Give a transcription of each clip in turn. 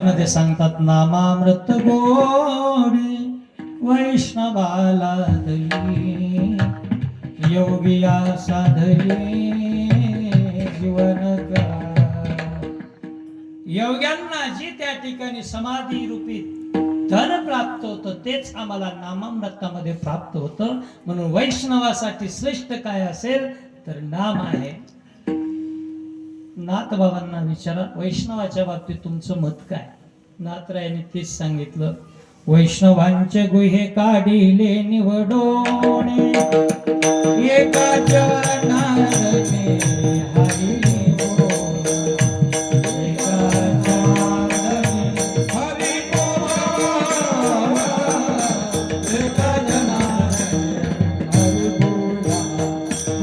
मध्ये सांगतात नामामृत गोडे वैष्णवाला दई योगिया साधई जीवन योग्यांना जी त्या ठिकाणी समाधी रूपी धन प्राप्त होतं तेच आम्हाला नामामृतामध्ये प्राप्त होतं. म्हणून वैष्णवासाठी श्रेष्ठ काय असेल तर नाम आहे. नाथबाबांना विचारा वैष्णवाच्या बाबतीत तुमचं मत काय. नाथरायांनी तेच सांगितलं, वैष्णवांचे गुहे काढिले निवडोणे एकाच्या नारदने हरी बोल, एकाच्या नारदने हरी बोल, एकाच्या नारदने हरी बोल.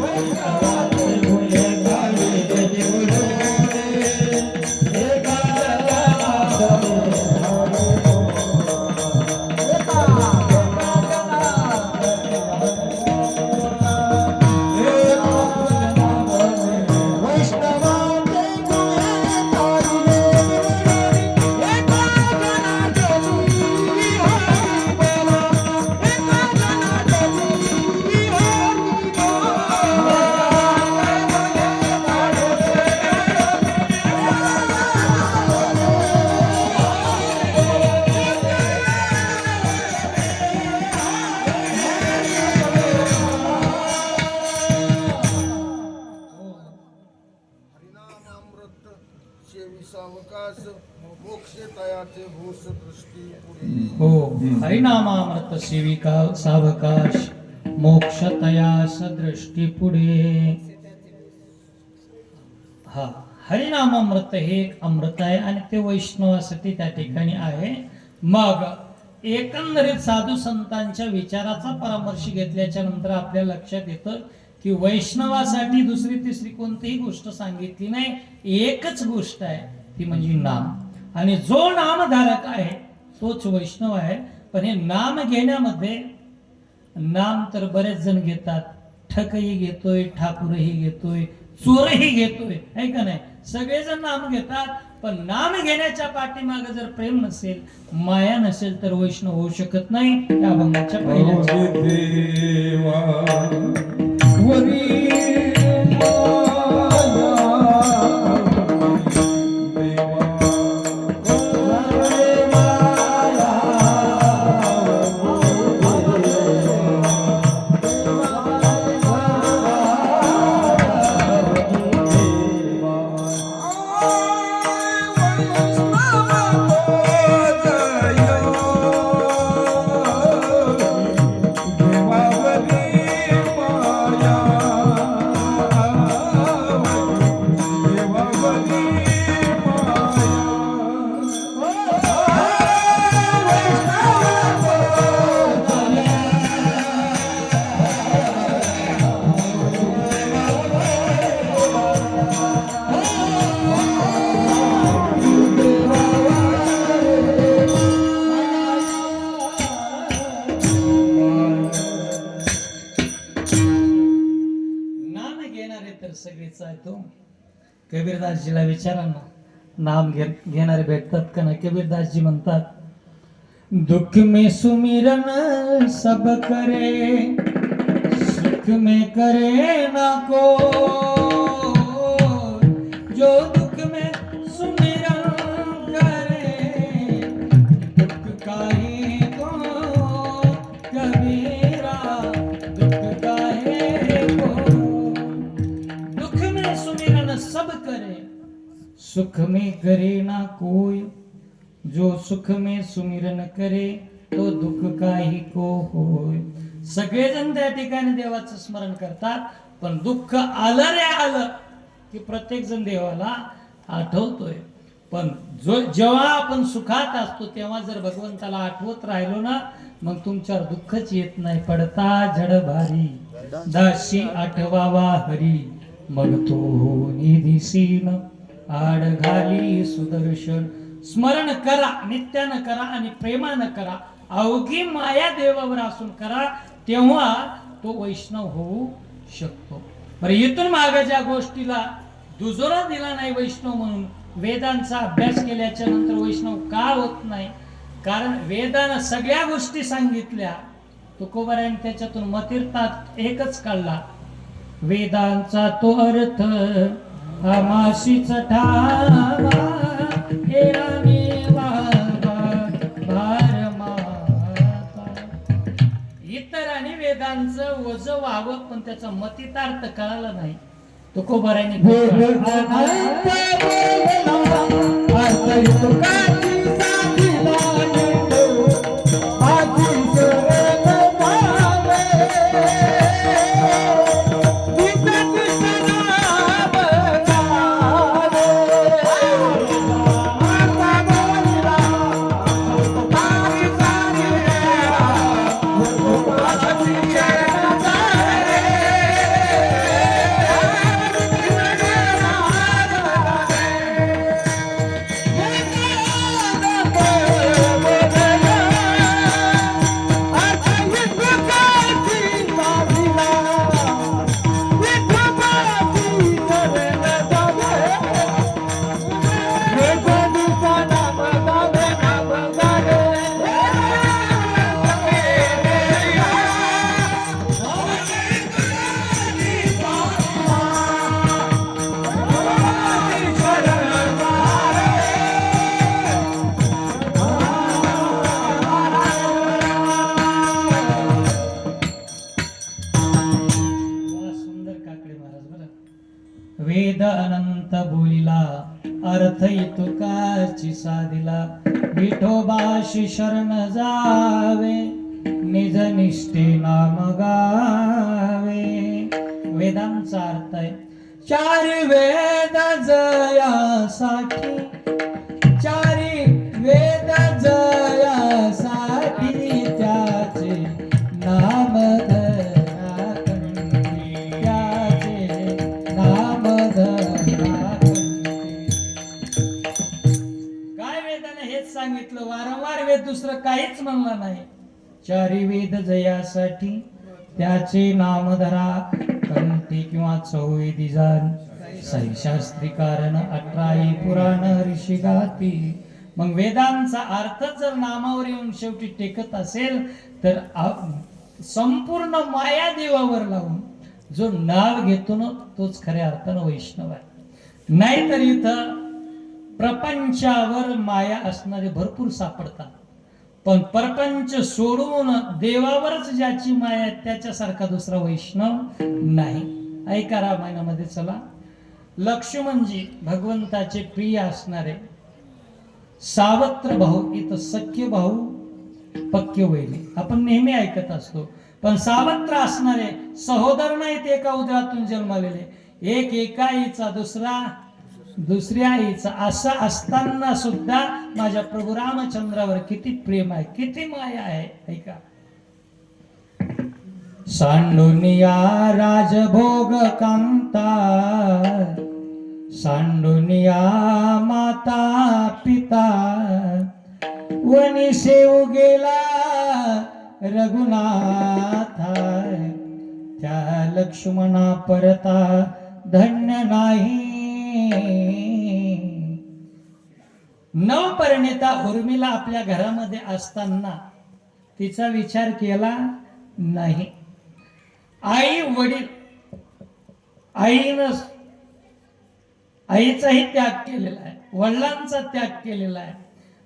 वैष्णवांचे गुहे काढिले निवडोणे एकाच्या नारदने हो. हरिनामामृत सेविका सावकाश मोक्ष तयास दृष्टी पुढे. हा हरिनामामृत हे एक अमृत आहे आणि ते वैष्णवासाठी त्या ठिकाणी आहे. मग एकंदरीत साधू संतांच्या विचाराचा परामर्श घेतल्याच्या नंतर आपल्या लक्षात येतं की वैष्णवासाठी दुसरी तिसरी कोणतीही गोष्ट सांगितली नाही. एकच गोष्ट आहे ती म्हणजे नाम. आणि जो नामधारक आहे तोच वैष्णव आहे. पण हे नाम घेण्यामध्ये नाम तर बरेच जण घेतात. ठकही घेतोय, ठाकूरही घेतोय, चोरही घेतोय, आहे का नाही. सगळेजण नाम घेतात. पण नाम घेण्याच्या पाठीमागे जर प्रेम नसेल, माया नसेल तर वैष्णव होऊ शकत नाही. या अभंगाच्या सगळेच आहे तो. कबीरदासजीला विचारा ना, नाम घेणारे भेटतात का नाही. कबीरदासजी म्हणतात, दुख में सुमिरन सब करे, सुख में करे ना को, जो दुख में सुमिरन करे दुख काहे को, कबीरा दुख काहे को. सुमिरन सब करे सुख में करे ना कोई, जो सुख में सुमिरन करे तो दुःख काही को होय. सगळेजण त्या ठिकाणी देवाचं स्मरण करतात. पण दुःख आलं रे आलं की प्रत्येक जण देवाला आठवतोय. पण जेव्हा आपण सुखात असतो तेव्हा जर भगवंताला आठवत राहिलो ना, मग तुमच्यावर दुःखच येत नाही. पडता झड भारी दासी आठवावा हरी, मग तो निधीसीन आड घाली सुदर्शन. स्मरण करा, नित्यानं करा आणि प्रेमानं करा. अवघी माया देवावर असून करा, तेव्हा तो वैष्णव होऊ शकतो. बरं, इथून मागे ज्या गोष्टीला दुजोरा दिला नाही वैष्णव म्हणून, वेदांचा अभ्यास केल्याच्या नंतर वैष्णव का होत नाही? कारण वेदानं सगळ्या गोष्टी सांगितल्या, तुकोबारायन त्याच्यातून मतिर्तात एकच काढला, वेदांचा तो अर्थ आमाशीच ठावा एराने वावा भार माता. इतरांनी वेदांचं वज व्हावं पण त्याचा मतितार्थ कळाला नाही. तुकोबारायने वेद अनंत बोलिला अर्थ तुकाची साधिला विठोबाशी शरण जावे निज निष्ठे नाम गावे. वेदांचा अर्थ आहे चारी वेद जयासाठी, चारी वेद जयासाठी त्याचे नाम सांगितलं. वारंवार वेद दुसरं काहीच म्हणलं नाही. चारी वेद जयासाठी त्याचे नाम धरा कंठी किंवा चौवेदी जाण साई शास्त्री कारण 18 पुराण ऋषी गाती. मग वेदांचा अर्थ जर नामावर येऊन शेवटी टेकत असेल तर संपूर्ण माया देवावर लावून जो नाव घेतो ना तोच खऱ्या अर्थानं वैष्णव आहे. नाहीतर इथं प्रपंचावर माया असणारे भरपूर सापडतात, पण प्रपंच सोडून देवावरच ज्याची माया आहे त्याच्यासारखा दुसरा वैष्णव नाही. ऐका रामायणामध्ये चला, लक्ष्मणजी भगवंताचे प्रिय असणारे सावत्र भाऊ, इथं सख्य भाऊ पक्के वैरी आपण नेहमी ऐकत असतो, पण सावत्र असणारे सहोदर नाहीत एका उदरातून जन्मलेले, एक एका आईचा दुसरा दुसऱ्या आईचा, असं असताना सुद्धा माझ्या प्रभू रामचंद्रावर किती प्रेम आहे, किती माया आहे. ऐका, सांडुनिया राजभोग कांता, सांडुनिया माता पिता, वनी सेव गेला रघुनाथा, त्या लक्ष्मणा परता धन्य नाही. नवपरिणिता उर्मिला आपल्या घरामध्ये असताना तिचा विचार केला नाही. आई वडील, आईनं आईचाही त्याग केलेला आहे, वडिलांचा त्याग केलेला आहे.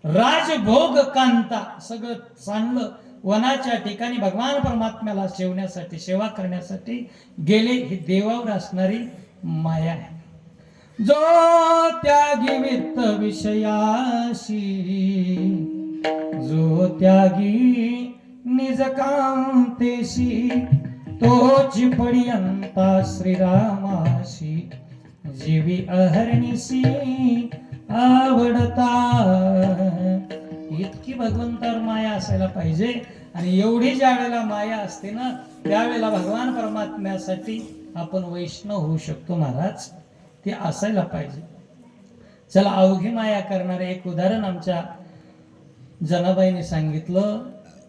राजभोग कांता सगळं सांडलं, वनाच्या ठिकाणी भगवान परमात्म्याला सेवण्यासाठी, सेवा करण्यासाठी गेले. ही देवावर असणारी माया आहे. जो त्यागी वित्त विषयाशी, जो त्यागी निज कांतेशी, तोची पर्यंता श्रीरामाशी, जीवी अहर्निशी आवडता. इतकी भगवंतावर माया असायला पाहिजे. आणि एवढी ज्या वेळेला माया असते ना त्यावेळेला भगवान परमात्म्यासाठी आपण वैष्णव होऊ शकतो महाराज. ते असायला पाहिजे. चला, अवघी माया करणारे एक उदाहरण आमच्या जनाबाईने सांगितलं,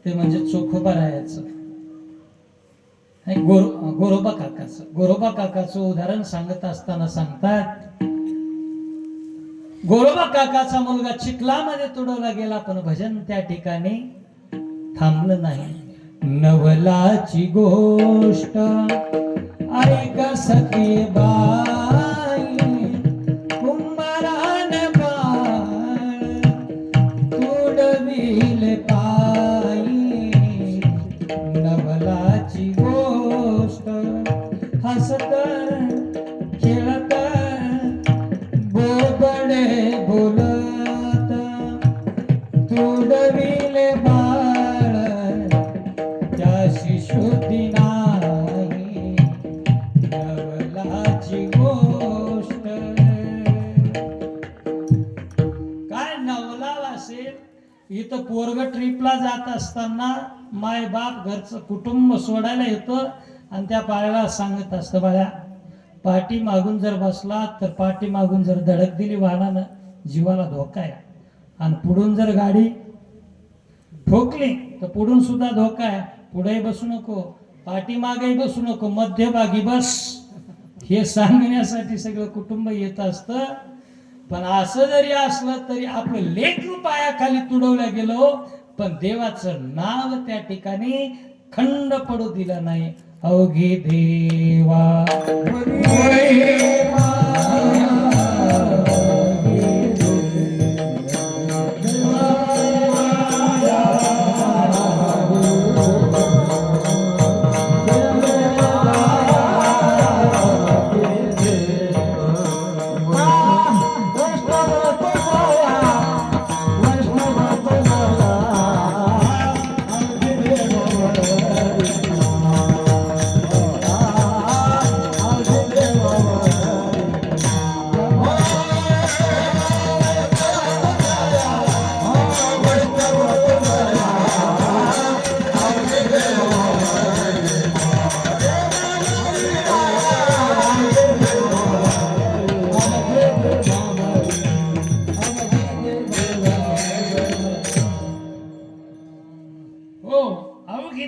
ते म्हणजे चोखोबारायाचं, गोरोबा काकाचं. गोरोबा काकाचं उदाहरण सांगत असताना सांगतात, गोरोबा काकाचा मुलगा चिखलामध्ये तुडवला गेला, पण भजन त्या ठिकाणी थांबलं नाही. नवलाची गोष्ट ऐक सखी बाई, कुंभारान बाळ तुडविले पायी. नवलाची गोष्ट हसत खेळत बोबडे बोलत तुडविले बाळ, त्याशी शुद्धी नाही. नवलाची गोष्ट काय नवला असेल. इथं पोरग ट्रिपला जात असताना माय बाप घरचं कुटुंब सोडायला येतं आणि त्या बाळाला सांगत असतं, बाळा पाठी मागून जर बसला तर पाठी मागून जर धडक दिली वाहनानं, जीवाला धोका आहे. आणि पुढून जर गाडी ठोकली तर पुढून सुद्धा धोका आहे. पुढेही बसू नको, पाठीमागेही बसू नको, मध्यभागी बस. हे सांगण्यासाठी सगळं कुटुंब येत असतं. पण असं जरी असलं तरी आपलं लेकरू पायाखाली तुडवलं गेलो, पण देवाचं नाव त्या ठिकाणी खंड पडू दिलं नाही. अवघे देवा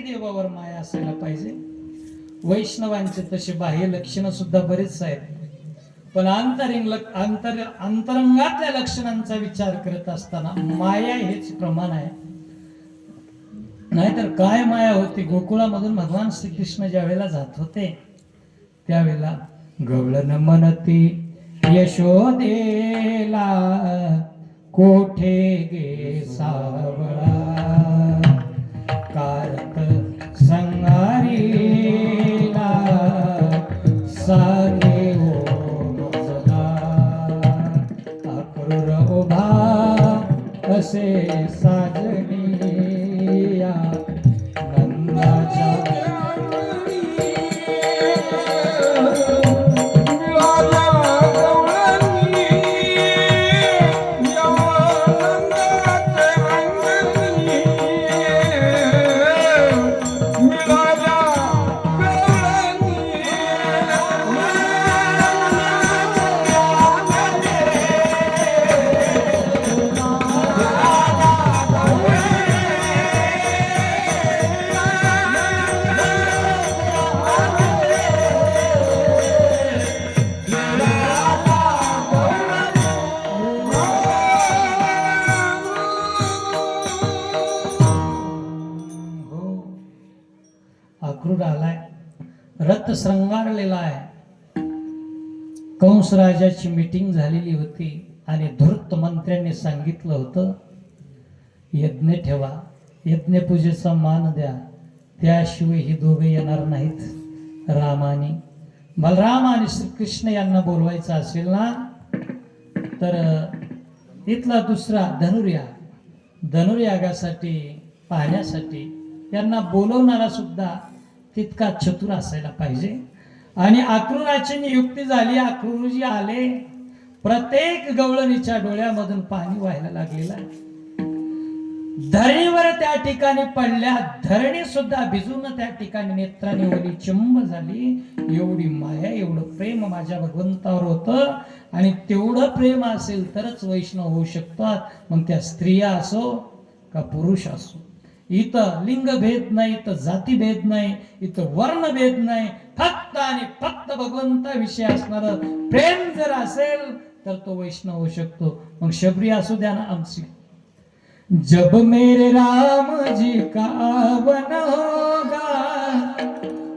देवावर माया असायला पाहिजे. वैष्णवांचे तसे बाह्य लक्षणं सुद्धा बरेच आहेत, पण अंतरंगातल्या लक्षणांचा विचार करत असताना माया हेच प्रमाण आहे. नाहीतर काय माया होती. गोकुळामधून भगवान श्रीकृष्ण ज्या वेळेला जात होते त्यावेळेला गवळण म्हणती यशोदेला, कोठे गे सावळा, कारत संगारीला सांगे ओझला. अक्रूर उभा असे साजनी या नंदाच्या अक्रूर आलाय, रथ श्रंगारलेला आहे. कंस राजाची मीटिंग झालेली होती आणि धूर्त मंत्र्यांनी सांगितलं होतं यज्ञ ठेवा, यज्ञपूजेचा मान द्या, त्याशिवाय हे दोघे येणार नाहीत. रामाने बलराम आणि श्रीकृष्ण यांना बोलवायचं असेल ना तर इथला दुसरा धनुर्यागासाठी पाहण्यासाठी यांना बोलवणारा सुद्धा तितका चतुर असायला पाहिजे. आणि अक्रूराची नियुक्ती झाली. अक्रूरजी आले. प्रत्येक गवळणीच्या डोळ्यामधून पाणी व्हायला लागलेलं आहे. धरणीवर त्या ठिकाणी पडल्या, धरणी सुद्धा भिजून त्या ठिकाणी नेत्राने ओली चिंब झाली. एवढी माया, एवढं प्रेम माझ्या भगवंतावर होतं. आणि तेवढं प्रेम असेल तरच वैष्णव होऊ शकतात. मग त्या स्त्रिया असो का पुरुष असो. इथं लिंग भेद नाही, इथं जाती भेद नाही, इथं वर्ण भेद नाही. फक्त आणि फक्त भगवंताविषयी असणारं प्रेम जर असेल तर तो वैष्णव होऊ शकतो. मग शबरी असू द्या ना आमची. जब मेरे राम जी का आवन होगा,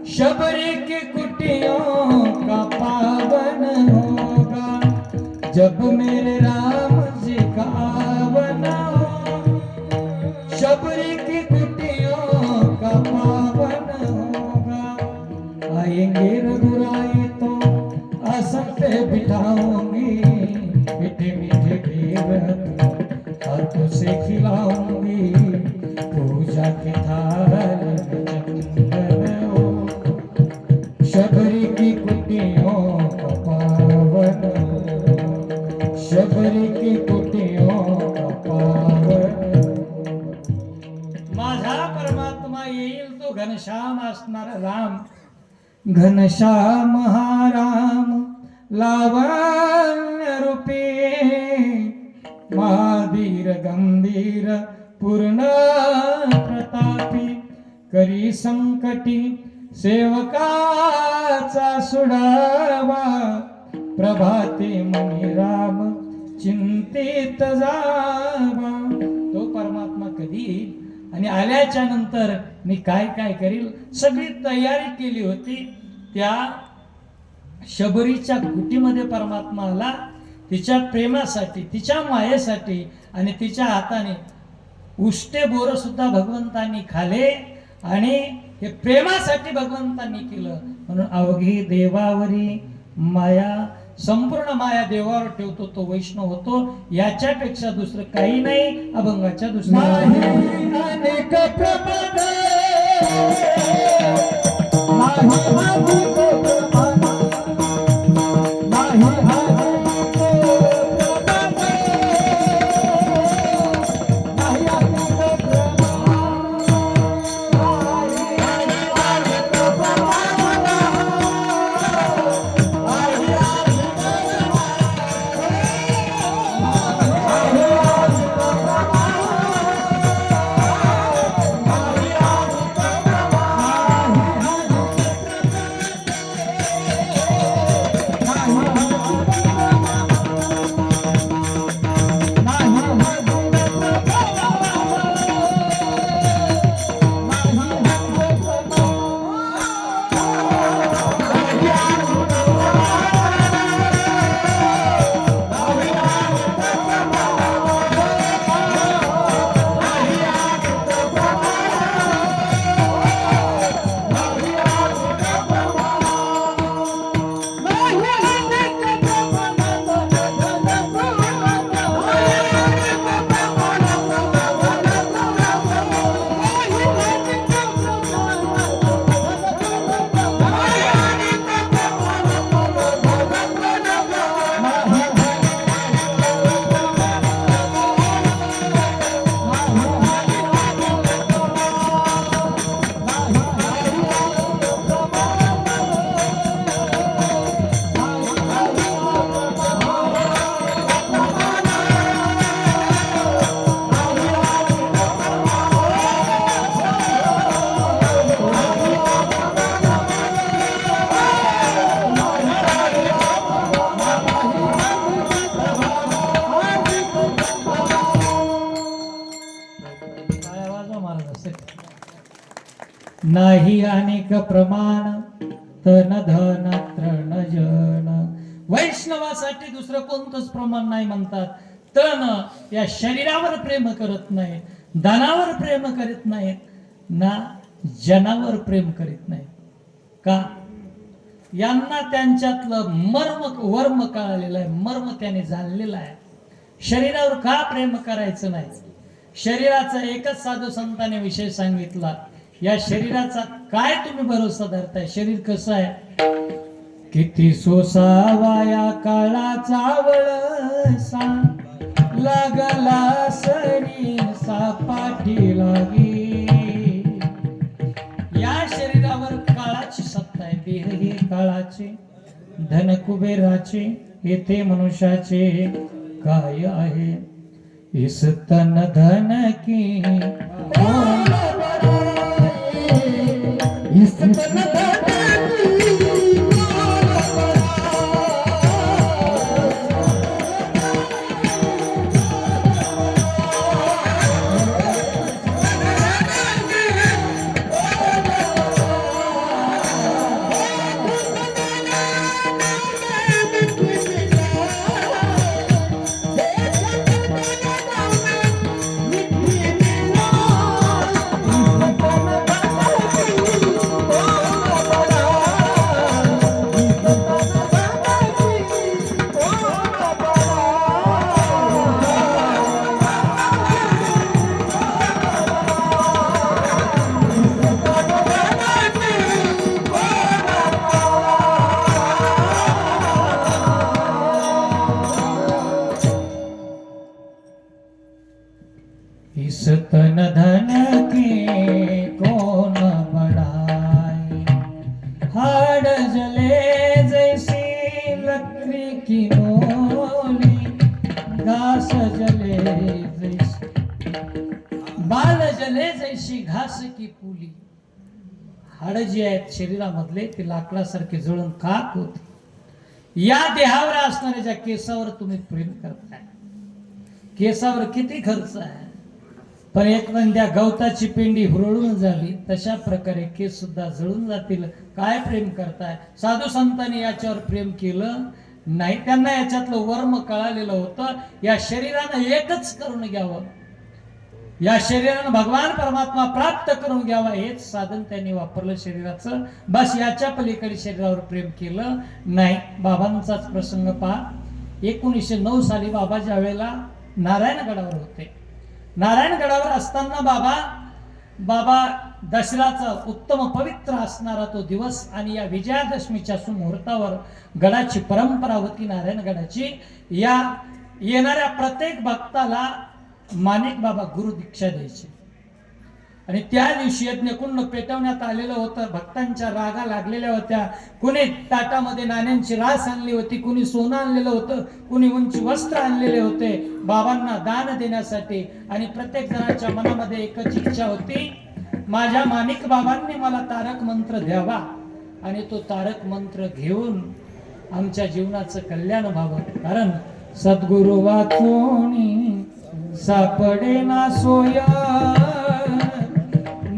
शबरी की कुटियों का पावन होगा. जब मेरे राम जी का आवन होगा, शबरी की कुटियों का पावन होगा. आएंगे रघुराई तो आसन पे बिठाऊंगी, मीठे मीठे घेवर हाथों से खिलाऊंगी. पूजा के थाल में चंदन हो, शबरी की कुटियों का पावन हो, शबरी की कुटियों का पावन. माझा परमात्मा येईल तो घनश्याम असणार राम. घनश्याम हा राम लावण्य रूपी, महावीर गंभीर पूर्ण प्रतापी. करी संकटी सेवकाचा सुडावा, प्रभाते मनी राम चिंतित जावा. तो परमात्मा कधी येईल आणि आल्याच्या नंतर मी काय काय करील सगळी तयारी केली होती. त्या शबरीच्या कुटीमध्ये परमात्मा आला, तिच्या प्रेमासाठी, तिच्या मायेसाठी. आणि तिच्या हाताने उष्टे बोर सुद्धा भगवंतांनी खाले आणि हे प्रेमासाठी भगवंतांनी केलं. म्हणून अवघी देवावरी माया, संपूर्ण माया देवावर ठेवतो तो वैष्णव होतो. याच्यापेक्षा दुसरं काही नाही. अभंगाच्या दुसऱ्या अनेक प्रमाण नाही अनेक प्रमाण तन धन तृण जन. वैष्णवासाठी दुसरं कोणतंच प्रमाण नाही म्हणतात. तन या शरीरावर प्रेम करत नाही, धनावर प्रेम करीत नाहीत, ना जनावर प्रेम करीत नाहीत. का? यांना त्यांच्यातलं वर्म कळालेलं आहे, मर्म त्याने जाणलेलं आहे. शरीरावर का प्रेम करायचं नाही? शरीराचा एकच साधू संतांनी विषय सांगितला. या शरीराचा काय तुम्ही भरोसा धरताय? शरीर कसं आहे? किती सोसावाया काळाचा वळसा, लागला सरी सापाठी लागी. या शरीरावर काळाची सत्ता आहे. देह हे काळाचे, धन कुबेराचे, येथे मनुष्याचे काय आहे? इस तन धन की इस तन धन की इस तन धन के कौन बढ़ाए, हाड़ जले जैसी लकड़ी की मोली, घास जले जैसी, बाल जले जैसी घास की पुली. हाड जी आहेत शरीरामधले ते लाकडासारखे जळून खाक होते. या देहावर असणाऱ्या ज्या केसावर तुम्ही प्रेम करताय, केसावर किती खर्च आहे, पण एखाद्या गवताची पेंडी हुरळून झाली तशा प्रकारे केस सुद्धा जळून जातील. काय प्रेम करताय? साधू संतांनी याच्यावर प्रेम केलं नाही. त्यांना याच्यातलं वर्म कळालेलं होतं. या शरीरानं एकच करून घ्यावं, या शरीरानं भगवान परमात्मा प्राप्त करून घ्यावा, हेच साधन त्यांनी वापरलं शरीराचं. बस याच्या पलीकडे शरीरावर प्रेम केलं नाही. बाबांचाच प्रसंग पहा. 1909 साली बाबा ज्या वेळेला नारायणगडावर होते, नारायणगडावर असताना बाबा दसऱ्याचा उत्तम पवित्र असणारा तो दिवस आणि या विजयादशमीच्या सुमुहूर्तावर गडाची परंपरा होती नारायणगडाची. या येणाऱ्या प्रत्येक भक्ताला माणिक बाबा गुरु दीक्षा द्यायचे आणि त्या दिवशी यज्ञकुंड पेटवण्यात आलेलं होतं. भक्तांच्या रागा लागलेल्या होत्या. कुणी ताटामध्ये नाण्यांची रास आणली होती, कुणी सोनं आणलेलं होतं, कुणी उंची वस्त्र आणलेले होते बाबांना दान देण्यासाठी. आणि प्रत्येक जणाच्या मनामध्ये एकच इच्छा होती, माझ्या माणिक बाबांनी मला तारक मंत्र द्यावा आणि तो तारक मंत्र घेऊन आमच्या जीवनाचं कल्याण व्हावं. कारण सद्गुरु वाचोनी सापडे ना सोया,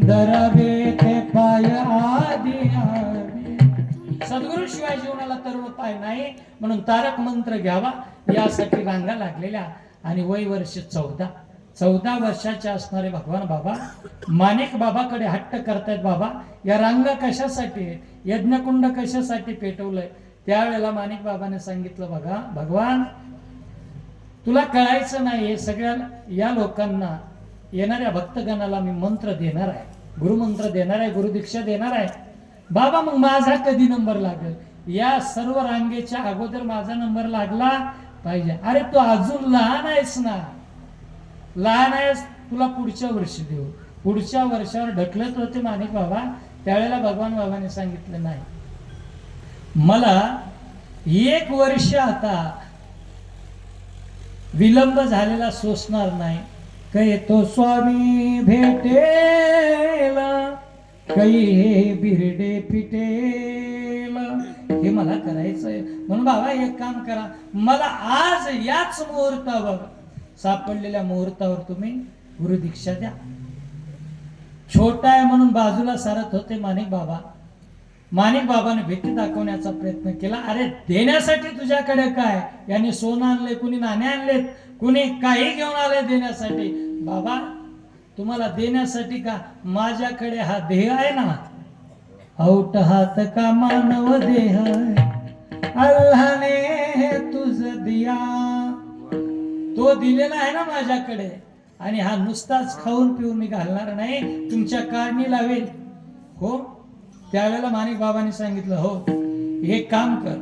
धरावे ते पाय आदी आदी. सद्गुरु शिवाय जीवनाला तरुण पाय नाही, म्हणून तारक मंत्र घ्यावा यासाठी रांगा लागलेल्या. आणि वय वर्ष 14 वर्षाचे असणारे भगवान बाबा माणिक बाबाकडे हट्ट करतायत. बाबा या रांगा कशासाठी, यज्ञकुंड कशासाठी पेटवलंय? त्यावेळेला माणिक बाबाने सांगितलं, बघा भगवान तुला कळायचं नाही, हे सगळ्या या लोकांना येणाऱ्या भक्तगणाला मी मंत्र देणार आहे, गुरुमंत्र देणार आहे, गुरुदीक्षा देणार आहे. बाबा मग माझा कधी नंबर लागेल? या सर्व रांगेच्या अगोदर माझा नंबर लागला पाहिजे. अरे तू अजून लहान आहेस ना, लहान आहेस, तुला पुढच्या वर्षी देऊ. पुढच्या वर्षावर ढकलत होते माणिक बाबा. त्यावेळेला भगवान बाबाने सांगितलं, नाही मला 1 वर्ष आता विलंब झालेला सोसणार नाही. कै तो स्वामी भेटेल, कै हे बिरडे पिटेल, हे मला करायचंय. म्हणून बाबा एक काम करा, मला आज याच मुहूर्तावर, सापडलेल्या मुहूर्तावर तुम्ही गुरुदीक्षा द्या. छोटा आहे म्हणून बाजूला सारत होते माणिक बाबा. माणिक बाबाने भीती दाखवण्याचा प्रयत्न केला. अरे देण्यासाठी तुझ्याकडे काय? यांनी सोनं आणले, कुणी नाणे आणलेत, कुणी काही घेऊन आले देण्यासाठी. बाबा तुम्हाला देण्यासाठी का? माझ्याकडे हा देह आहे ना, औट हात का मानव देह, अल्लाने तुझ दिया, तो दिलेला आहे ना माझ्याकडे. आणि हा नुसताच खाऊन पिऊन मी घालणार नाही, तुमच्या कारणी लावेल. हो त्यावेळेला माणिक बाबांनी सांगितलं, हो एक काम कर,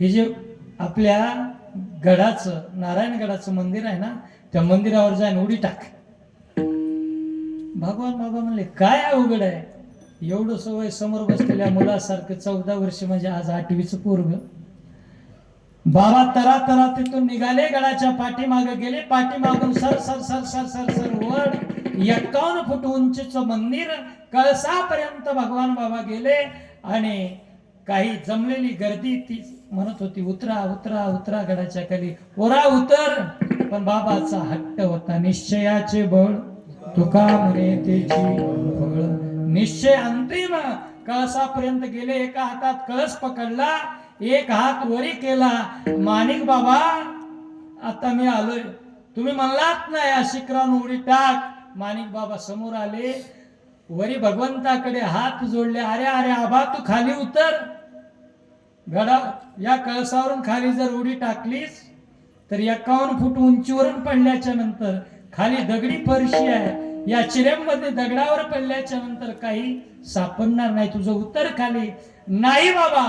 हे जे आपल्या गडाचं नारायणगडाचं मंदिर आहे ना, त्या मंदिरावर जाईन उडी टाक. भगवान बाबा म्हणले, काय अवघड आहे? एवढं सवय समोर बसलेल्या मुलासारखं 14 वर्ष म्हणजे आज 8वीचं पोरग. बाबा तरा तिथून निघाले, गडाच्या पाठीमागे गेले. पाठीमागून sir sir sir sir sir sir वर 51 फूट उंचीचं मंदिर, कळसापर्यंत भगवान बाबा गेले. आणि काही जमलेली गर्दी ती म्हणत होती, उतरा उतरा उतरा गडाच्या खाली, पोरा उतर. पण बाबाचा हट्ट होता, निश्चयाचे बळ तुका म्हणे त्याची फळ. निश्चय अंतिम. कळसापर्यंत गेले, एका हातात कळस पकडला, एक हात वरी केला. माणिक बाबा आता मी आलोय, तुम्ही म्हणलात ना या शिखरावर उडी टाक. माणिक बाबा समोर आले, वरी भगवंताकडे हात जोडले. अरे अरे आबा तू खाली उतर. गडा या कळसावरून खाली जर उडी टाकलीस तर 51 फूट उंचीवरून पडल्याच्या नंतर खाली दगडी फरशी आहे, या चिरेमध्ये दगडावर पडल्याच्या नंतर काही सापडणार नाही, तुझं उत्तर खाली. नाही बाबा,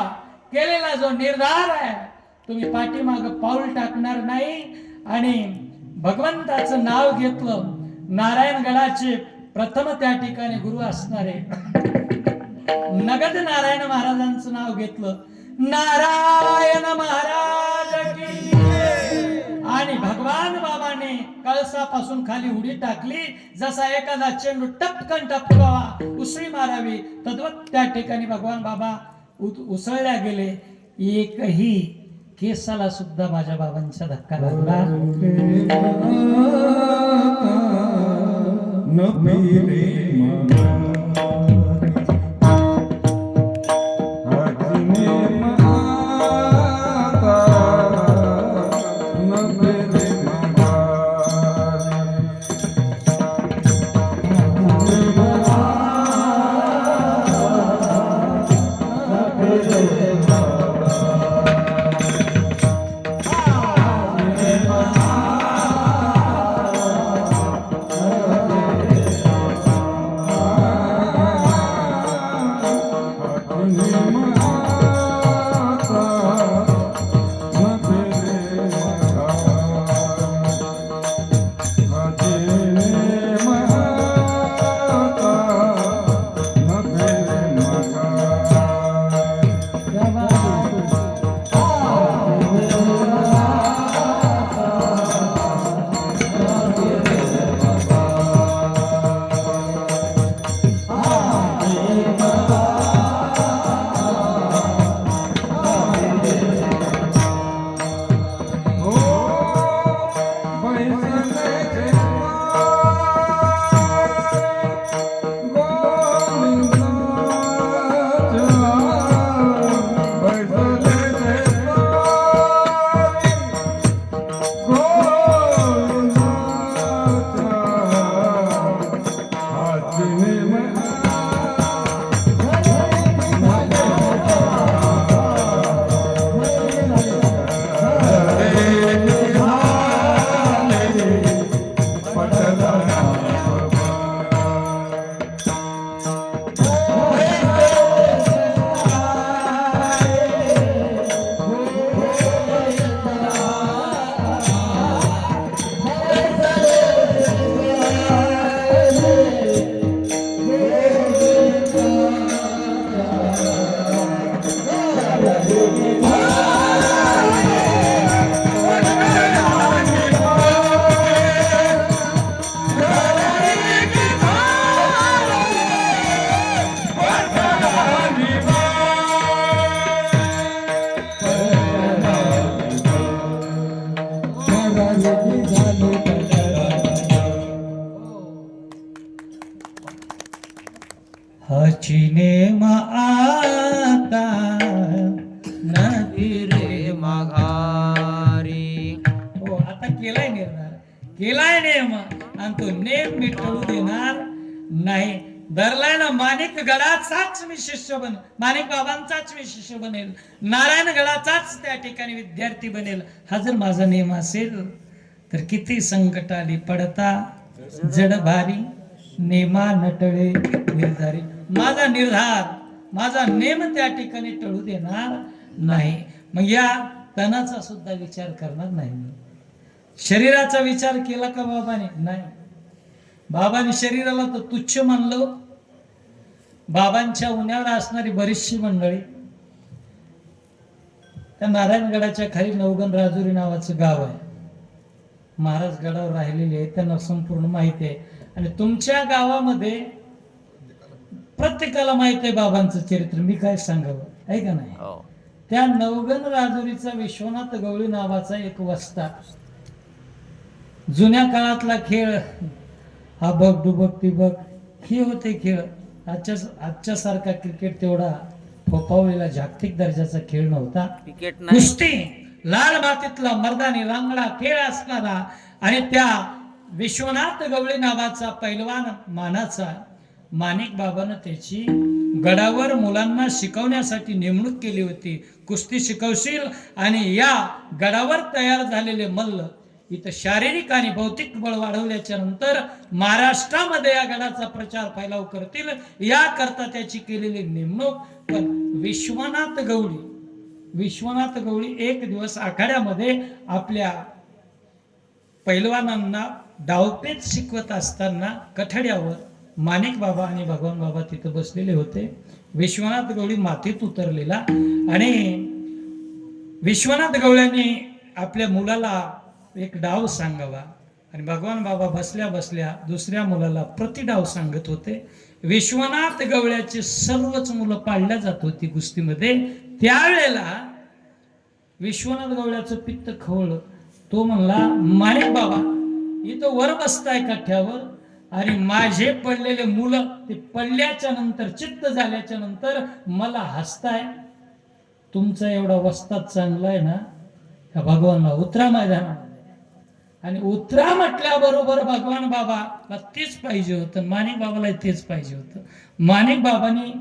केलेला जो निर्धार आहे, तुम्ही पाठीमाग पाऊल टाकणार नाही. आणि भगवंताचं नाव घेतलं, नारायणगडाचे प्रथम त्या ठिकाणी गुरु असणारे नगद नारायण महाराजांचं नाव घेतलं. नारायण महाराज की जय. आणि भगवान बाबाने कळसापासून खाली उडी टाकली. जसा एखादा चेंडू टपकन टपकावा, उसळी मारावी, तद्वत त्या ठिकाणी भगवान बाबा उसळल्या गेले. एकही केसाला सुद्धा माझ्या बाबांचा धक्का लागला हचिने आता नदी रे माघारी. हो, आता केलाय निर्धार, केलाय नेम, आणि तो नेम मिटवू देणार नाही. धरलाय ना माणिक गडाचाच मी शिष्य बन, माणिक बाबांचाच मी शिष्य बनेल, नारायण गडाचाच त्या ठिकाणी विद्यार्थी बनेल. हा जर माझा नेम असेल तर किती संकट आली पडता जड भारी, नेमा नटळे निर्धारी. माझा निर्धार, माझा नेम त्या ठिकाणी टळू देणार नाही. मग या तनाचा सुद्धा विचार करणार नाही. शरीराचा विचार केला का बाबाने? नाही. बाबाने शरीराला तर तुच्छ मानलं. बाबांच्या उन्हाळा असणारी बरीचशी मंडळी त्या नारायणगडाच्या खाली नवगण राजुरी नावाचं गाव आहे, महाराज गडावर राहिलेले आहे, त्यांना संपूर्ण माहिती आहे. आणि तुमच्या गावामध्ये प्रत्येकाला माहित आहे बाबांचं चरित्र, मी काय सांगावं, आहे का नाही? त्या नवगण राजुरीचा विश्वनाथ गवळी नावाचा एक वस्ता, जुन्या काळातला खेळ हा बघ डुबक टिबक हे होते खेळ. आजच्या सारखा क्रिकेट तेवढा फोफावलेला जागतिक दर्जाचा खेळ नव्हता. कुस्ती, लाल मातीतला मर्दानी रांगडा खेळ असणारा, आणि त्या विश्वनाथ गवळी नावाचा पैलवान मानाचा माणिक बाबानं त्याची गडावर मुलांना शिकवण्यासाठी नेमणूक केली होती. कुस्ती शिकवशील, आणि या गडावर तयार झालेले मल्ल इथं शारीरिक आणि भौतिक बळ वाढवल्याच्या नंतर महाराष्ट्रामध्ये या गडाचा प्रचार फैलाव करतील, याकरता त्याची केलेली नेमणूक. पण विश्वनाथ गवळी एक दिवस आखाड्यामध्ये आपल्या पैलवानांना डावपेच शिकवत असताना कठड्यावर माणिक बाबा आणि भगवान बाबा तिथं बसलेले होते. विश्वनाथ गवळी मातीत उतरलेला आणि विश्वनाथ गवळ्याने आपल्या मुलाला एक डाव सांगावा आणि भगवान बाबा बसल्या बसल्या दुसऱ्या मुलाला प्रतिडाव सांगत होते. विश्वनाथ गवळ्याचे सर्वच मुलं पाळल्या जात होती कुस्तीमध्ये. त्यावेळेला विश्वनाथ गवळ्याचं पित्त खवळलं. तो म्हणला, माणिक बाबा इथं वर बसताय कठ्यावर आणि माझे पडलेले मुलं ते पडल्याच्या नंतर चित्त झाल्याच्या नंतर मला हसताय. तुमचा एवढा वस्ताद चांगला आहे ना, का भगवानला उतरा मैदानामध्ये. आणि उतरा म्हटल्याबरोबर भगवान बाबाला तेच पाहिजे होतं, माणिक बाबाला तेच पाहिजे होतं. माणिक बाबांनी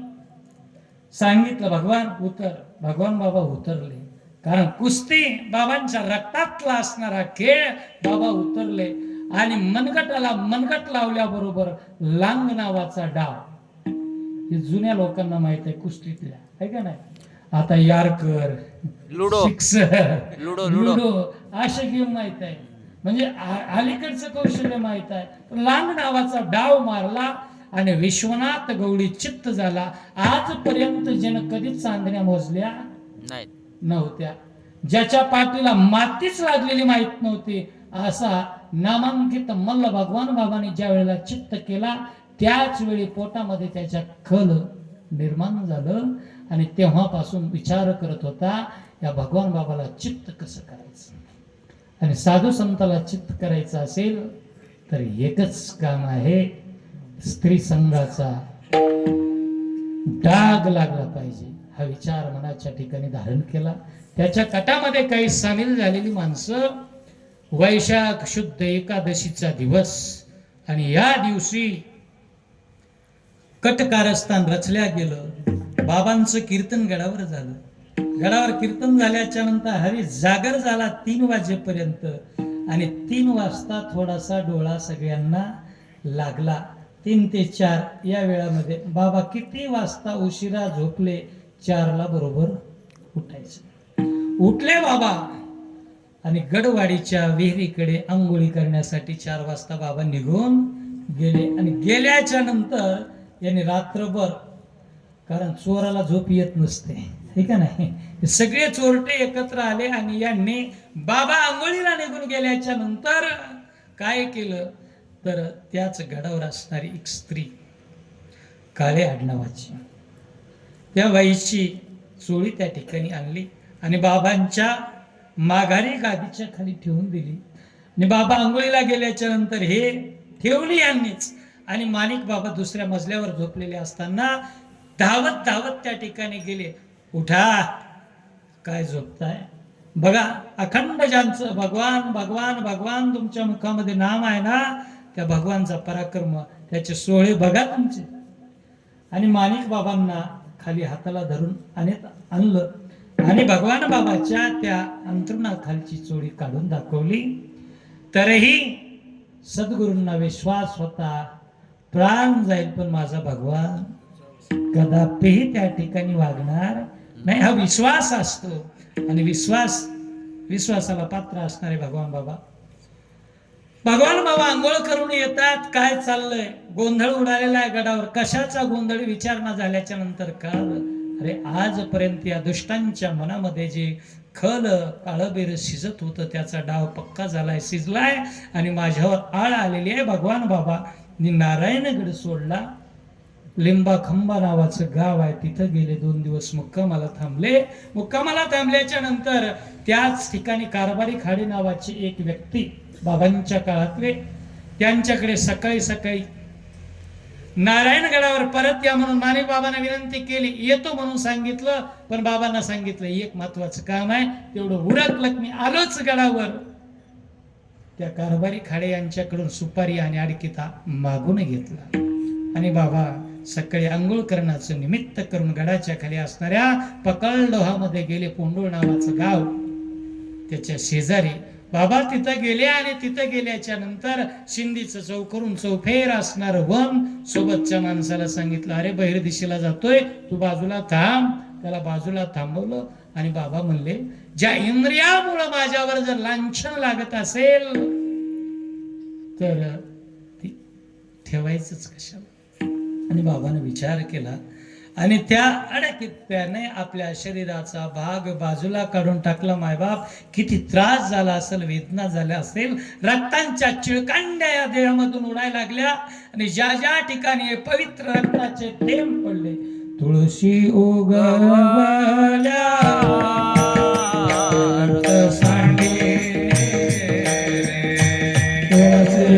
सांगितलं, भगवान उतर. भगवान बाबा उतरले. कारण कुस्ती बाबांच्या रक्तातला असणारा खेळ. बाबा उतरले आणि मनगटाला मनगट लावल्याबरोबर लांग नावाचा डाव, हे जुन्या लोकांना माहित आहे कुस्तीतल्या, आहे का नाही. आता यारकर, लुडो, सिक्सर, लुडो असे गेम माहित आहे, म्हणजे अलीकडचं कौशल्य माहित आहे. लांग नावाचा डाव मारला आणि विश्वनाथ गवळी चित्त झाला. आजपर्यंत ज्यानं कधीच चांदण्या मोजल्या नव्हत्या, ज्याच्या पाठीला मातीच लागलेली माहित नव्हती, असा नामांकित मल्ल भगवान बाबांनी ज्या वेळेला चित्त केला त्याच वेळी पोटामध्ये त्याच्या खल निर्माण झालं. आणि तेव्हापासून विचार करत होता, या भगवान बाबाला चित्त कसं करायचं. आणि साधू संताला चित्त करायचं असेल तर एकच काम आहे, स्त्री संघाचा डाग लागला पाहिजे. हा विचार मनाच्या ठिकाणी धारण केला. त्याच्या कटामध्ये काही सामील झालेली माणसं, वैशाख शुद्ध एकादशीचा दिवस आणि या दिवशी कटकारस्थान रचल्या गेलं. बाबांचं कीर्तन गडावर झालं. गडावर कीर्तन झाल्याच्या नंतर हरी जागर झाला 3 वाजेपर्यंत आणि 3 वाजता थोडासा डोळा सगळ्यांना लागला. 3 ते 4 या वेळामध्ये बाबा किती वाजता उशिरा झोपले, 4ला बरोबर उठायचं. उठले बाबा आणि गडवाडीच्या विहिरीकडे आंघोळी करण्यासाठी 4 वाजता बाबा निघून गेले. आणि गेल्याच्या नंतर यांनी रात्रभर, कारण चोराला झोप येत नसते, ठीक आहे नाही, सगळे चोरटे एकत्र आले आणि यांनी बाबा आंघोळीला निघून गेल्याच्या नंतर काय केलं तर त्याच गडावर असणारी एक स्त्री काळे आडनावाची, त्या बाईची चोळी त्या ठिकाणी आणली आणि बाबांच्या माघारी गादीच्या खाली ठेवून दिली. आणि बाबा आंघोळीला गेल्याच्या नंतर हे ठेवली यांनीच. आणि माणिक बाबा दुसऱ्या मजल्यावर झोपलेले असताना धावत धावत त्या ठिकाणी गेले. उठा, काय झोपताय, बघा अखंड ज्यांचं भगवान भगवान भगवान तुमच्या मुखामध्ये नाम आहे ना, त्या भगवानचा पराक्रम, त्याचे सोहळे बघा तुमचे. आणि माणिक बाबांना खाली हाताला धरून आणलं आणि भगवान बाबाच्या त्या अंतरुणाखालची चोळी काढून दाखवली. तरीही सद्गुरूंना विश्वास होता, प्राण जाईल पण माझा भगवान कदापिही त्या ठिकाणी वागणार नाही. हा विश्वास असतो आणि विश्वासाला पात्र असणारे भगवान बाबा. भगवान बाबा आंघोळ करून येतात. काय चाललंय, गोंधळ उडालेला आहे गडावर. कशाचा गोंधळ विचारणा झाल्याच्या नंतर कळलं, अरे आजपर्यंत या दुष्टांच्या मनामध्ये जे खल काळबेर शिजत होतं त्याचा डाव पक्का झालाय, शिजलाय आणि माझ्यावर आळ आलेली आहे. भगवान बाबा नारायणगड सोडला, लिंबाखंबा नावाचं गाव आहे, तिथं गेले. 2 दिवस मुक्कामाला थांबले. मुक्कामाला थांबल्याच्या नंतर त्याच ठिकाणी कारभारी खाडे नावाची एक व्यक्ती, बाबांच्या काळातले, त्यांच्याकडे सकाळी सकाळी नारायणगडावर परत या म्हणून माणिक बाबांना विनंती केली. येतो म्हणून सांगितलं, पण बाबांना सांगितलं एक महत्वाचं काम आहे, तेवढं उरकलं मी आलोच गडावर. त्या कारभारी खाडे यांच्याकडून सुपारी आणि अडकिता मागून घेतला आणि बाबा सकाळी आंघोळ करण्याचं निमित्त करून गडाच्या खाली असणाऱ्या पकळडोहामध्ये गेले. पोंडोळ नावाचं गाव, त्याच्या शेजारी बाबा तिथं गेले. आणि तिथं गेल्याच्या नंतर शिंदीचं चौकरून चौफेर असणार वन, सोबतच्या माणसाला सांगितलं, अरे बहिर दिशेला जातोय, तू बाजूला थांब. त्याला बाजूला थांबवलं आणि बाबा म्हणले, ज्या इंद्रियामुळं माझ्यावर जर लांछन लागत असेल तर ती ठेवायचंच कशाला. आणि बाबाने विचार केला आणि त्या अडकीत त्याने आपल्या शरीराचा भाग बाजूला काढून टाकला. मायबाप किती त्रास झाला असेल, वेदना झाल्या असेल, रक्तांच्या चिळकांड्या या देहामधून उडायला लागल्या आणि ज्या ज्या ठिकाणी हे पवित्र रक्ताचे थेंब पडले, तुळशी उगवल्या सांडे, तुळशी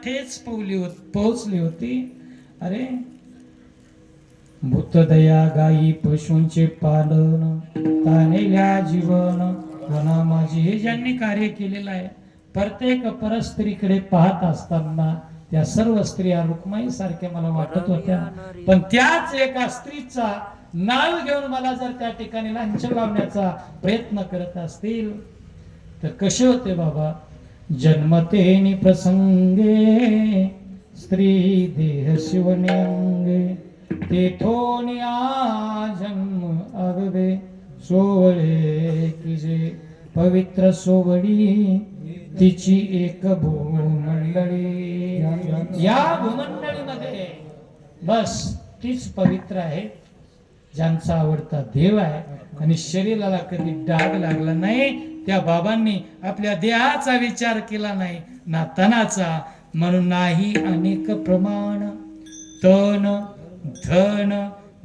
ठेच पोहोचली होती. अरे भूतदया गायी पशूंचे पालन, तानेल्या जीवन वना माझी, हे ज्यांनी कार्य केलेलं आहे, प्रत्येक परस्त्रीकडे पाहत असताना त्या सर्व स्त्रिया रुक्माई सारख्या मला वाटत होत्या. पण त्याच एका स्त्रीचा नाव घेऊन मला जर त्या ठिकाणी लांछन लावण्याचा प्रयत्न करत असतील तर कसे होते बाबा. जन्मतेनी प्रसंगे स्त्री देह शिवने अंगे, तेथोनिया जन्म आगवे सोवळे किजे, पवित्र सोवळी तिची एक भूमंडळी. या भूमंडळीमध्ये बस तीच पवित्र आहे, ज्यांचा आवडता देव आहे आणि शरीराला कधी डाग लागला नाही. त्या बाबांनी आपल्या देहाचा विचार केला नाही ना तनाचा, म्हणून नाही अनेक प्रमाण तन धन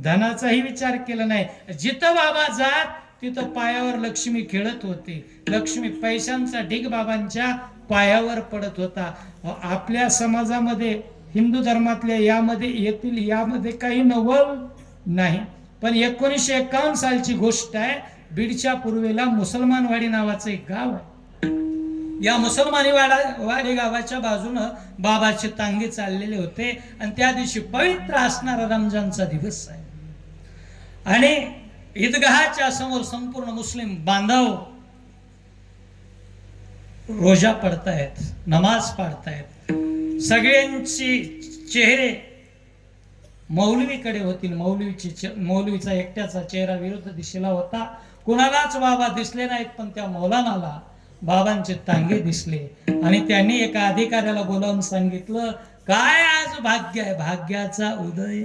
धनाचाही विचार केला नाही. जिथं बाबा जात तिथं पायावर लक्ष्मी खेळत होती. लक्ष्मी पैशांचा ढीग बाबांच्या पायावर पडत होता. आपल्या समाजामध्ये हिंदू धर्मातल्या यामध्ये येतील यामध्ये काही नवल नाही. पण 1951 सालची गोष्ट आहे. बीडच्या पूर्वेला मुसलमानवाडी नावाचं एक गाव आहे. या मुसलमानी वाडी गावाच्या बाजूनं बाबाचे तांगे चाललेले होते आणि त्या दिवशी पवित्र असणारा रमजानचा दिवस आहे आणि ईदगाहच्या समोर संपूर्ण मुस्लिम बांधव रोजा पडतायत, नमाज पाडतायत. सगळ्यांची चेहरे मौलवीकडे होतील. मौलवीचा एकट्याचा चेहरा विरुद्ध दिशेला होता. कुणालाच बाबा दिसले नाहीत, पण त्या मौलानाला बाबांचे तांगे दिसले आणि त्यांनी एका अधिकाऱ्याला बोलावून सांगितलं, काय आज भाग्य आहे, भाग्याचा उदय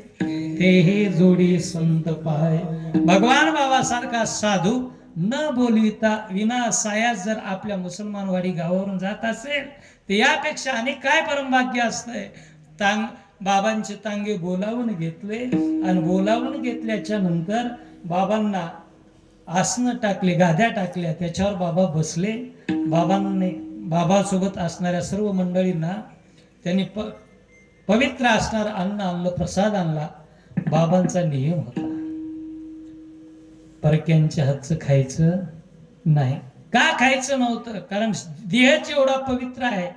ते हे जोडी संत पाय. भगवान बाबा सारखा साधू न बोलविता विना सायास जर आपल्या मुसलमानवाडी गावावरून जात असेल तर यापेक्षा आणि काय परमभाग्य असतंय. बाबांचे तांगे बोलावून घेतले आणि बोलावून घेतल्याच्या नंतर बाबांना आसनं टाकले, गाद्या टाकल्या, त्याच्यावर बाबा बसले. बाबांनी बाबासोबत असणाऱ्या सर्व मंडळींना त्यांनी पवित्र असणार अन्न आणलं, प्रसाद आणला. बाबांचा नियम होता, परक्यांच्या हातचं खायचं नाही. का खायचं नव्हतं? कारण देहच एवढा पवित्र आहे,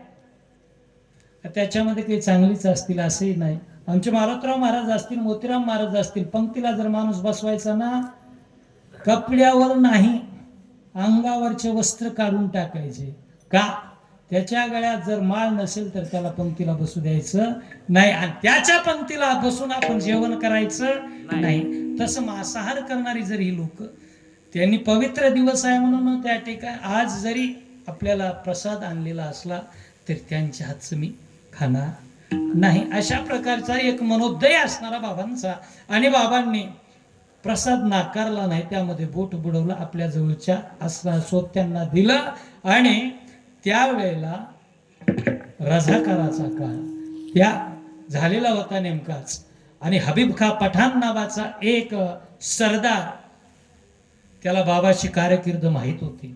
त्याच्यामध्ये काही चांगलीच असतील असंही नाही. आमचे मारुतराव महाराज असतील, मोतीराम महाराज असतील, पंक्तीला जर माणूस बसवायचा ना, कपड्यावर नाही, अंगावरचे वस्त्र काढून टाकायचे. का? त्याच्या गळ्यात जर माळ नसेल तर त्याला पंक्तीला बसू द्यायचं नाही आणि त्याच्या पंक्तीला बसून आपण जेवण करायचं नाही. तसं मांसाहार करणारी जर ही लोक, त्यांनी पवित्र दिवस आहे म्हणून त्या ठिकाणी आज जरी आपल्याला प्रसाद आणलेला असला तर त्यांच्या हातचं मी खाणार नाही. अशा प्रकारचा एक मनोदय असणारा बाबांचा. आणि बाबांनी प्रसाद नाकारला नाही, त्यामध्ये बोट बुडवलं, आपल्या जवळच्या असणाऱ्या सोबत्यांना दिलं आणि त्यावेळेला रझाकाराचा काळ त्या झालेला होता नेमकाच. आणि हबीब खा पठाण नावाचा एक सरदार, त्याला बाबाची कारकीर्द माहीत होती.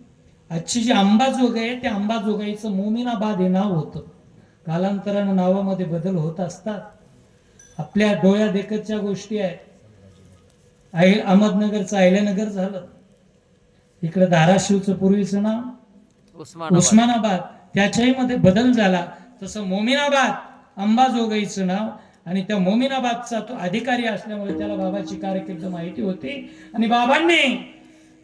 आजची जी अंबाजोगाई आहे त्या अंबाजोगाईचं मोमिनाबाद हे नाव होतं. कालांतरानं नावामध्ये बदल होत असतात. आपल्या डोळ्या देखतच्या गोष्टी आहेत. अहमदनगरचं अहिल्यानगर झालं, इकडे धाराशिवचं पूर्वीचं नाव उस्मानाबाद, त्याच्याही मध्ये बदल झाला. तसं मोमिनाबाद अंबाजोगाईचं नाव, आणि त्या मोमिनाबादचा तो अधिकारी असल्यामुळे त्याला बाबाची कारकीर्द माहिती होती. आणि बाबांनी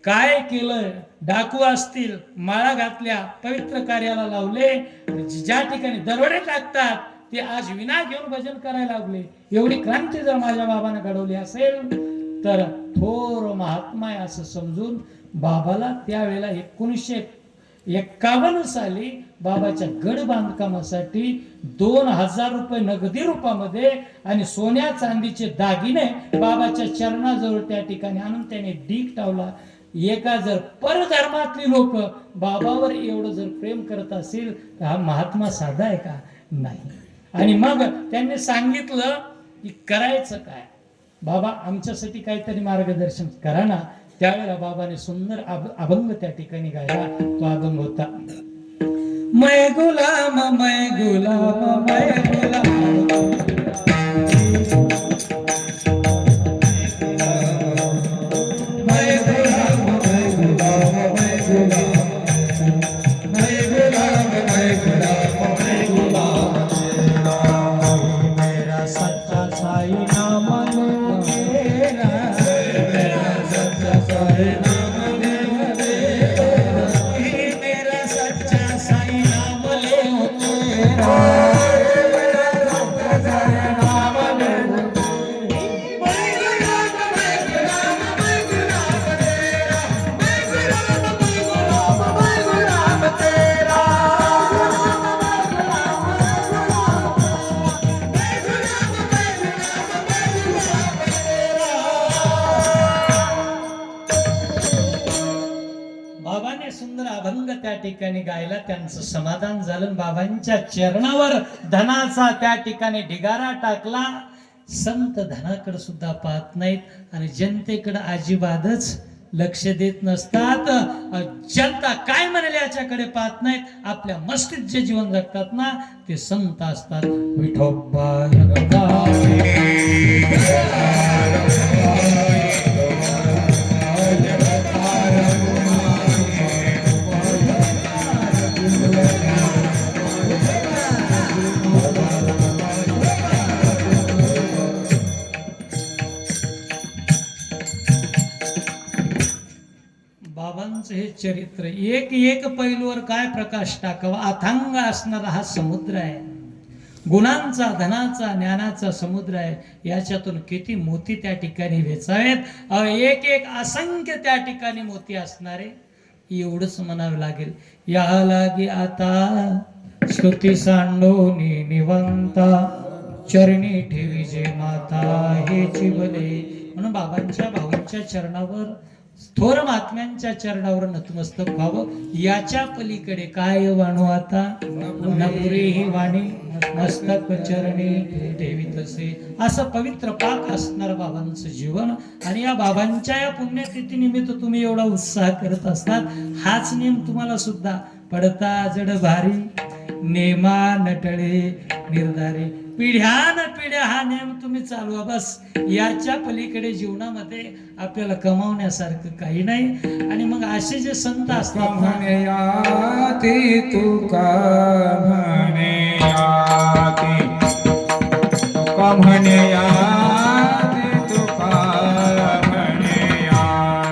काय केलं, डाकू असतील, माळा घातल्या, पवित्र कार्याला लावले. ज्या ठिकाणी दरोडे टाकतात ते आज विना घेऊन भजन करायला लागले. एवढी क्रांती जर माझ्या बाबाने घडवली असेल तर थोर महात्मा आहे असं समजून बाबाला त्यावेळेला 1951 साली बाबाच्या गड बांधकामासाठी 2000 रुपये नगदी रूपामध्ये आणि सोन्या चांदीचे दागिने बाबाच्या चरणाजवळ त्या ठिकाणी आणून त्याने डीक टावला. एका जर परधर्मातली लोक बाबावर एवढं जर प्रेम करत असेल तर हा महात्मा साधा आहे का? नाही. आणि मग त्यांनी सांगितलं की करायचं काय, बाबा आमच्यासाठी काहीतरी मार्गदर्शन करा ना. त्यावेळेला बाबाने सुंदर अभंग त्या ठिकाणी गायला. तो अभंग होता, मै गुलाम मै गुलाम मै गुलाम, त्या ठिकाणी गायला. त्यांचं समाधान झालं. बाबांच्या चरणावर धनाचा त्या ठिकाणी ढिगारा टाकला. संत धनाकडे सुद्धा पाहत नाहीत आणि जनतेकडे अजिबातच लक्ष देत नसतात. जनता काय म्हणाले याच्याकडे पाहत नाहीत. आपल्या मस्तीत जे जीवन जगतात ना ते संत असतात. विठोबा बाबांचं हे चरित्र एक एक पैलूवर काय प्रकाश टाकावा. अथांग असणारा हा समुद्र आहे. गुणांचा, धनाचा, ज्ञानाचा समुद्र आहे. याच्यातून किती मोती त्या ठिकाणी वेचावेत. एक एक असंख्य त्या ठिकाणी मोती असणारे. एवढंच म्हणावं लागेल. या लागी आता स्तुती सांडोनी निवंता, चरणी ठेवी जे माता हे चिवले. म्हणून बाबांच्या भाऊंच्या चरणावर, थोर महात्म्यांच्या चरणावर नतमस्तक व्हावं. याच्या पलीकडे काय वाणू आता, नपुरे ही वाणी मस्तक चरणी देवी तसे. असं पवित्र पाक असणार बाबांचं जीवन. आणि या बाबांच्या या पुण्यतिथी निमित्त तुम्ही एवढा उत्साह करत असतात. हाच नेम तुम्हाला सुद्धा पडता जड भारी, नेमा नटळे निर्धारे. पिढ्यान पिढ्या हा नेम तुम्ही चालवा. बस याच्या पलीकडे जीवनामध्ये आपल्याला कमावण्यासारखं काही नाही. आणि मग असे जे संत असतात म्हणे याती तुका, म्हणे याती तुका, म्हणे याती तुका, म्हणे याती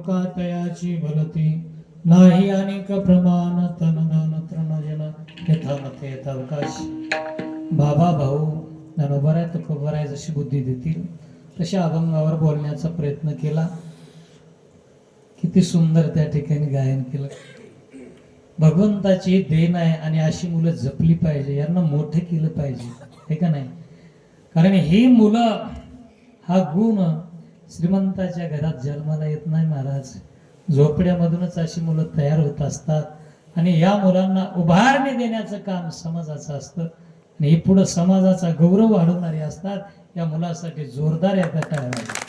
लोका तयाची भलती नाही अनेक प्रमाण तन धन तृण जन यथा मते यथा अवकाश. बाबा भाऊ ज्ञानोबा आहे तुकोबा आहे जशी बुद्धी देतील तशा अभंगावर बोलण्याचा प्रयत्न केला. किती सुंदर त्या ठिकाणी गायन केलं. भगवंताची देण आहे आणि अशी मुलं जपली पाहिजे, यांना मोठं केलं पाहिजे, हे का नाही? कारण ही मुलं, हा गुण श्रीमंताच्या घरात जन्माला येत नाही महाराज. झोपड्यामधूनच अशी मुलं तयार होत असतात आणि या मुलांना उभारणी देण्याचं काम समाजाचं असतं आणि ही पुढं समाजाचा गौरव वाढवणारे असतात. या मुलासाठी जोरदार एकदा टाळ्या वाजवा.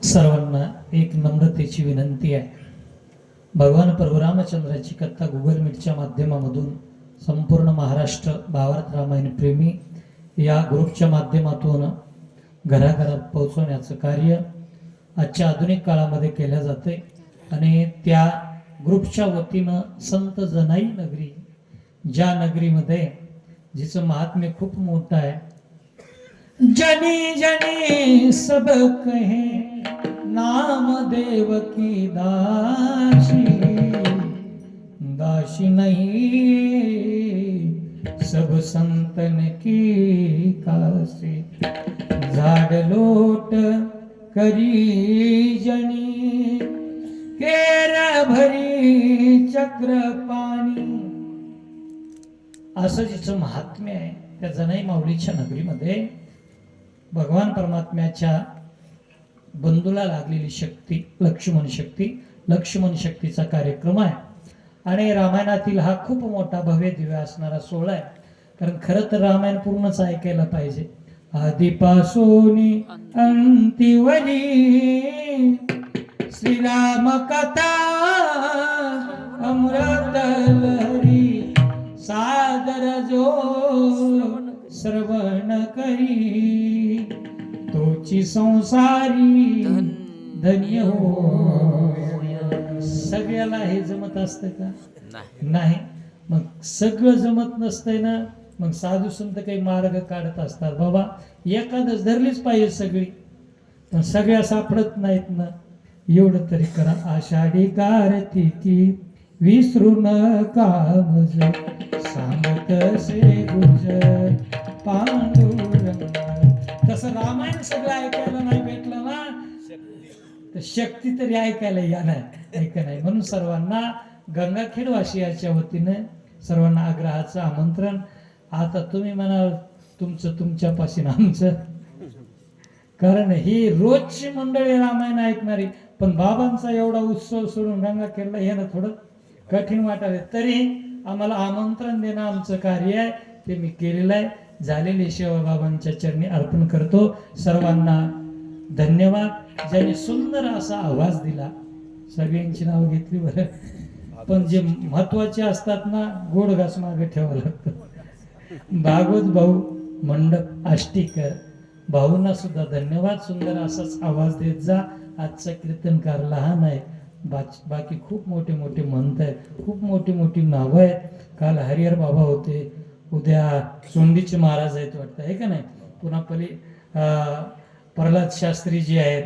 सर्वांना एक नम्रतेची विनंती आहे. भगवान प्रभू रामचंद्राची कथा गुगल मीटच्या माध्यमामधून संपूर्ण महाराष्ट्र भावार्थ रामायण प्रेमी या ग्रुपच्या माध्यमातून घराघरात पोहोचवण्याचं कार्य आजच्या आधुनिक काळामध्ये केल्या जाते आणि त्या ग्रुपच्या वतीनं संत जनाई नगरी, ज्या नगरीमध्ये जिचं महात्म्य खूप मोठं आहे, जनी जनी सब कहे नाम देव की दासी, दासी नहीं सब संतन की कासी. झाड लोट करी जनी केर भरी चक्र पाणी. असं जिचं महात्म्य आहे त्या जनाई माऊलीच्या नगरीमध्ये भगवान परमात्म्याच्या बंधूला लागलेली शक्ती लक्ष्मण शक्ती, लक्ष्मण शक्तीचा कार्यक्रम आहे आणि रामायणातील हा खूप मोठा भव्य दिव्य असणारा सोहळा आहे. कारण खरं तर रामायण पूर्णच ऐकायला पाहिजे. आदिपासून अंतिवरी श्रीराम कथा अमृत लहरी, सादर जो श्रवण करी तोची संसारी धन्य हो. सगळ्याला हे जमत असतं का? नाही. मग सगळं जमत नसतंय ना, मग साधू संत काही मार्ग काढत असतात. बाबा एखादच धरलीच पाहिजे सगळी, पण सगळ्या सापडत नाहीत ना. एवढं तरी करा. आषाढी कार्तिकी विसरू नका मज, सांगत से गुजर पांडुरंग. तसं रामायण सगळं ऐकायला नाही भेटलं ना, तर शक्ती तरी ऐकायला या नाही, ऐका नाही. म्हणून सर्वांना गंगाखेड वासियाच्या वतीने सर्वांना आग्रहाचं आमंत्रण. आता तुम्ही म्हणाल तुमचं तुमच्यापासून आमचं, कारण ही रोजची मंडळी रामायण ऐकणारी, पण बाबांचा एवढा उत्सव सोडून गंगाखेडला येणं थोडं कठीण वाटायला, तरी आम्हाला आमंत्रण देणं आमचं कार्य आहे, ते मी केलेलं आहे. झालेली सेवा बाबांच्या चरणी अर्पण करतो. सर्वांना धन्यवाद. ज्यांनी सुंदर असा आवाज दिला, सगळ्यांची नाव घेतली बरं, पण जे महत्वाचे असतात ना गोड घास मागे ठेवावं लागतं. भागवत भाऊ मंडप आष्टीकर भाऊंना सुद्धा धन्यवाद. सुंदर असाच आवाज देत जा. आजचा कीर्तनकार लहान आहे, बाकी खूप मोठे मोठे मंत्र आहेत, खूप मोठी मोठी नावं आहेत. काल हरिहर बाबा होते, उद्या सोंडीचे महाराज आहेत वाटतं, आहे का नाही? पुन्हा प्रल्हाद शास्त्री जी आहेत,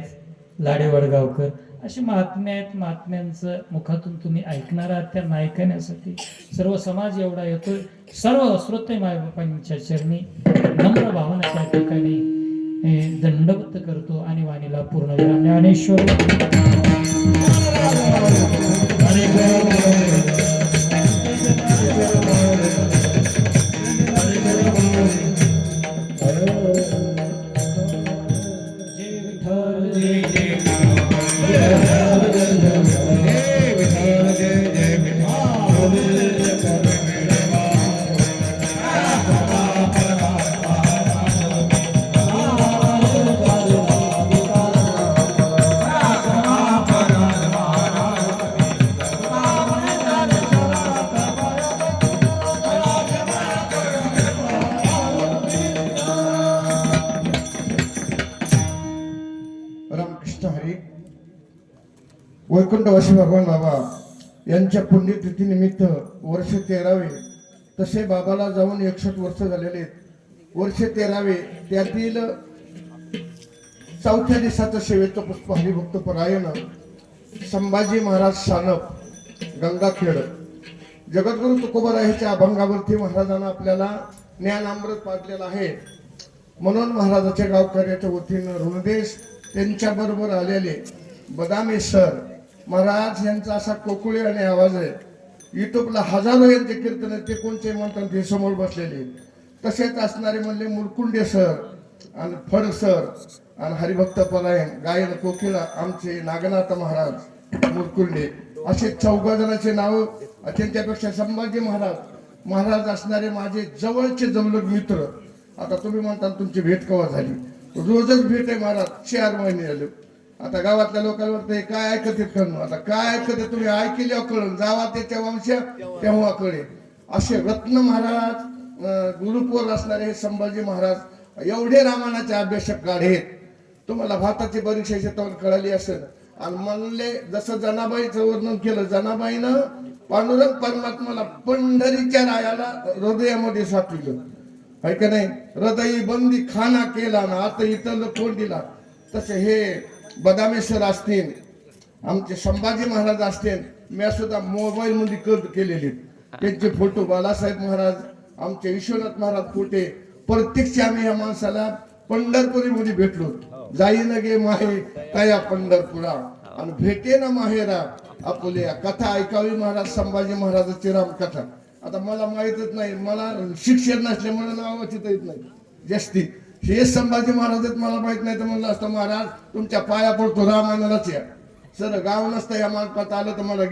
लाडे वडगावकर, अशी महात्मे आहेत. महात्म्यांचं मुखातून तुम्ही ऐकणार आहात. त्यांना ऐकण्यासाठी सर्व समाज एवढा येतोय. सर्व श्रोते मायबापांच्या चरणी नम्र भावना त्या ठिकाणी दंडवत करतो आणि वाणीला पूर्ण विराम. ज्ञानेश्वर वैकुंठवासी भगवान बाबा यांच्या पुण्यतिथीनिमित्त वर्ष 13वे, तसे बाबाला जाऊन 61 वर्ष झालेले आहेत. वर्ष 13वे, त्यातील चौथ्या दिवसाचं सेवेचं पुष्प हरिभक्त परायण संभाजी महाराज सानप गंगाखेड जगद्गुरु तुकोबारायाच्या अभंगावरती महाराजांना आपल्याला ज्ञानामृत पाजलेलं आहे. म्हणून महाराजाच्या गावकऱ्याच्या वतीनं ऋणदेश त्यांच्या बरोबर आलेले बदामी सर महाराज यांचा असा कोकुळे आणि आवाज आहे. युट्यूबला हजारो यांचे कीर्तन आहे, ते कोणते म्हणतात ते समोर बसलेले. तसेच असणारे म्हणले मुरकुंडे सर आणि फड सर आणि हरिभक्त परायण गायन कोकिळा आमचे नागनाथ महाराज मुरकुंडे असे 14 जणांचे नाव. त्यांच्यापेक्षा संभाजी महाराज असणारे माझे जवळचे जवळक मित्र. आता तुम्ही म्हणता तुमची भेट केव्हा झाली? रोजच भेट आहे महाराज, 4 महिने झाले. आता गावातल्या लोकांवर ते काय ऐकत येत करणं, आता काय ऐकत आहे तुम्ही ऐकल्यावर कळून जावा त्याच्या वंश तेव्हा कळे. असे रत्न महाराज गुरुपोर असणारे हे संभाजी महाराज एवढे रामायणाचे अभ्यासक आहेत. तुम्हाला भारताची बरीचशी तोंड कळाली असेल. आणि म्हणले जसं जनाबाईचं वर्णन केलं, जनाबाईनं पांडुरंग परमात्माला पंढरीच्या रायाला हृदयामध्ये साठविलं आहे का नाही. हृदयी बंदी खाना केला ना आता इथं कोण दिला. तसे हे बदामेश्वर असतील, आमचे संभाजी महाराज असतील, मी सुद्धा मोबाईल मध्ये कैद केलेले त्यांचे फोटो. बालासाहेब महाराज, आमचे विश्वनाथ महाराज फोटे. प्रत्यक्ष आम्ही या माणसाला पंढरपुरी मध्ये भेटलो. जाईन गे माहे तया पंढरपुरा आणि भेटे ना माहेरा आपुल्या. कथा ऐकावी महाराज संभाजी महाराजाची रामकथा. आता मला माहितच नाही, मला शिक्षण नसल्यामुळे नाव चिता येत नाही जास्ती. हे संभाजी महाराज मला माहित नाही तर म्हणलं असतं महाराज तुमच्या पाया पडतो रामायणालाच या. सर गाव नसतं या मानपात आलं तर मला